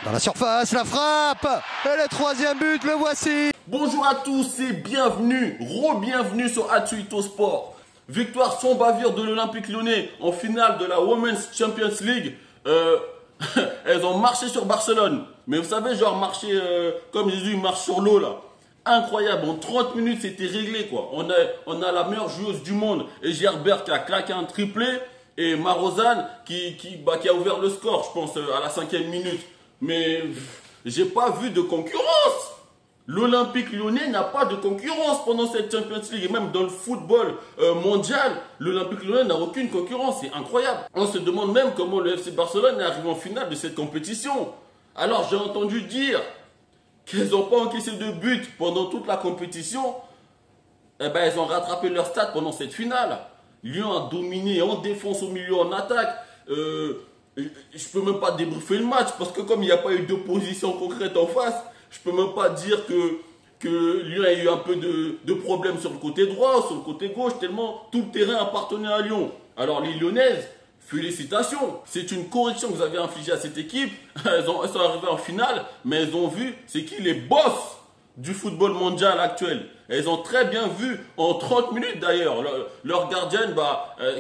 Dans la surface, la frappe et le troisième but, le voici. Bonjour à tous et bienvenue, re-bienvenue sur Atuito Sport. Victoire sans bavure de l'Olympique Lyonnais en finale de la Women's Champions League. Elles ont marché sur Barcelone. Mais vous savez, genre marcher, comme Jésus marche sur l'eau là. Incroyable, en 30 minutes c'était réglé quoi. On a la meilleure joueuse du monde et Gerbert qui a claqué un triplé et Marozane qui a ouvert le score, je pense, à la 5e minute. Mais j'ai pas vu de concurrence. L'Olympique Lyonnais n'a pas de concurrence pendant cette Champions League. Et même dans le football mondial, l'Olympique Lyonnais n'a aucune concurrence. C'est incroyable. On se demande même comment le FC Barcelone est arrivé en finale de cette compétition. Alors j'ai entendu dire qu'elles n'ont pas encaissé de but pendant toute la compétition. Eh ben, elles ont rattrapé leur stade pendant cette finale. Lyon a dominé en défense, au milieu, en attaque. Je peux même pas débriefer le match parce que comme il n'y a pas eu d'opposition concrète en face, je peux même pas dire que Lyon a eu un peu de problème sur le côté droit, sur le côté gauche, tellement tout le terrain appartenait à Lyon. Alors les Lyonnaises, félicitations. C'est une correction que vous avez infligée à cette équipe. Elles sont arrivées en finale, mais elles ont vu c'est qui les boss du football mondial actuel. Elles ont très bien vu en 30 minutes d'ailleurs. Leur gardienne,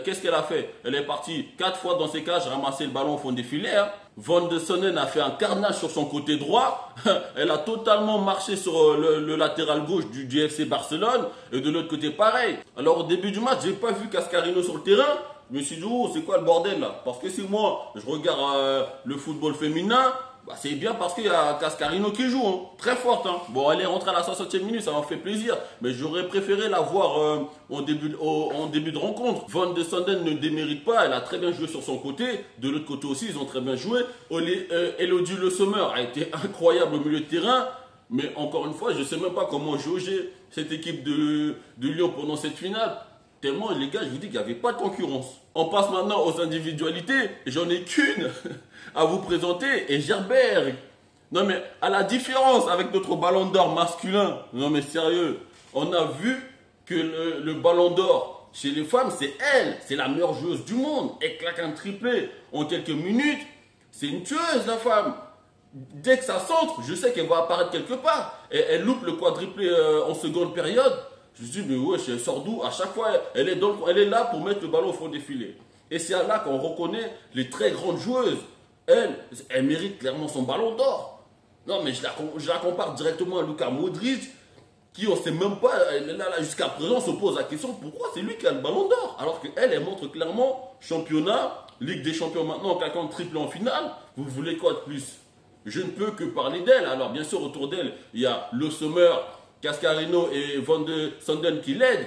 qu'est-ce qu'elle a fait? Elle est partie 4 fois dans ses cages ramasser le ballon au fond des filets. Van de Sonnen a fait un carnage sur son côté droit. Elle a totalement marché sur le latéral gauche du FC Barcelone. Et de l'autre côté, pareil. Alors au début du match, j'ai pas vu Cascarino sur le terrain. Je me suis dit, oh, c'est quoi le bordel là? Parce que si moi, je regarde le football féminin, c'est bien parce qu'il y a Cascarino qui joue, hein, très forte. Hein. Bon, elle est rentrée à la 60e minute, ça m'a fait plaisir. Mais j'aurais préféré la voir en début de rencontre. Van de Sonden ne démérite pas, elle a très bien joué sur son côté. De l'autre côté aussi, ils ont très bien joué. Elodie Le Sommer a été incroyable au milieu de terrain. Mais encore une fois, je ne sais même pas comment jauger cette équipe de Lyon pendant cette finale. Tellement, les gars, je vous dis qu'il n'y avait pas de concurrence. On passe maintenant aux individualités. J'en ai qu'une à vous présenter. Et Gerbert. Non mais, à la différence avec notre ballon d'or masculin. Non mais sérieux. On a vu que le ballon d'or chez les femmes, c'est elle. C'est la meilleure joueuse du monde. Elle claque un triplé en quelques minutes. C'est une tueuse, la femme. Dès que ça centre, je sais qu'elle va apparaître quelque part. Et elle loupe le quadruplé en seconde période. Je me dis, mais ouais, elle sort d'où? À chaque fois, elle est là pour mettre le ballon au fond des filets. Et c'est là qu'on reconnaît les très grandes joueuses. Elle mérite clairement son ballon d'or. Non, mais je la compare directement à Luka Modric, qui on ne sait même pas, là jusqu'à présent, se pose la question pourquoi c'est lui qui a le ballon d'or. Alors qu'elle, elle montre clairement championnat, Ligue des Champions maintenant, en claquant triplé en finale. Vous voulez quoi de plus? Je ne peux que parler d'elle. Alors, bien sûr, autour d'elle, il y a Le Sommer, Cascarino et Van de Sonden qui l'aident.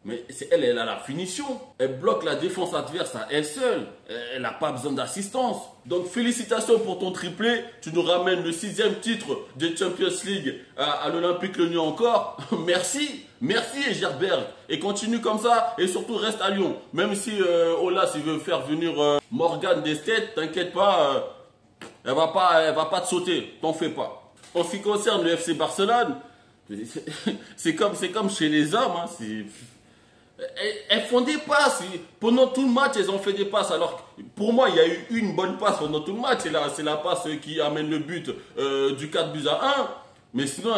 Mais elle a la finition. Elle bloque la défense adverse à elle seule. Elle n'a pas besoin d'assistance. Donc félicitations pour ton triplé. Tu nous ramènes le 6e titre de Champions League à l'Olympique Lyonnais encore. Merci. Merci Gerbert. Et continue comme ça. Et surtout reste à Lyon. Même si Ola s'il veut faire venir Morgane Destet, t'inquiète pas. Elle va pas te sauter. T'en fais pas. En ce qui concerne le FC Barcelone, c'est comme chez les hommes. Hein, elles font des passes. Pendant tout le match, elles ont fait des passes. Alors, pour moi, il y a eu une bonne passe pendant tout le match. C'est la passe qui amène le but du 4-1. Mais sinon,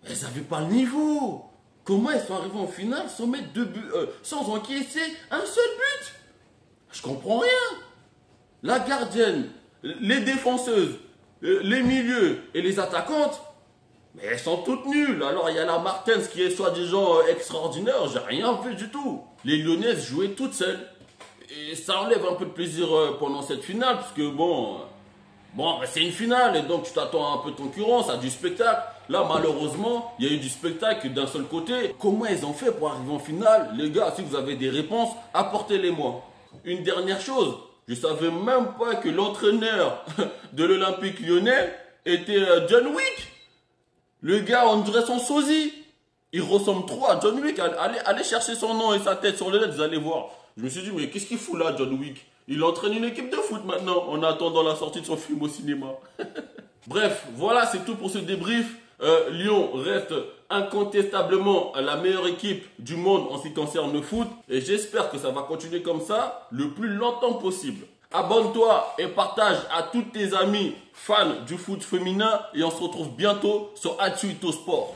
elles n'avaient pas le niveau. Comment elles sont arrivées en finale sans mettre 2 buts, sans encaisser un seul but? Je comprends rien. La gardienne, les défenseuses, les milieux et les attaquantes, mais elles sont toutes nulles. Alors il y a la Martens qui est soi-disant extraordinaire. J'ai rien vu du tout. Les Lyonnaises jouaient toutes seules. Et ça enlève un peu de plaisir pendant cette finale. Parce que bon, c'est une finale. Et donc tu t'attends à un peu de concurrence, à du spectacle. Là malheureusement, il y a eu du spectacle d'un seul côté. Comment elles ont fait pour arriver en finale? Les gars, si vous avez des réponses, apportez-les-moi. Une dernière chose. Je savais même pas que l'entraîneur de l'Olympique Lyonnais était John Wick. Le gars, on dirait son sosie. Il ressemble trop à John Wick. Allez chercher son nom et sa tête sur le net, vous allez voir. Je me suis dit, mais qu'est-ce qu'il fout là, John Wick? Il entraîne une équipe de foot maintenant, en attendant la sortie de son film au cinéma. Bref, voilà, c'est tout pour ce débrief. Lyon reste incontestablement la meilleure équipe du monde en ce qui concerne le foot. Et j'espère que ça va continuer comme ça le plus longtemps possible. Abonne-toi et partage à tous tes amis fans du foot féminin. Et on se retrouve bientôt sur Atsuito Sport.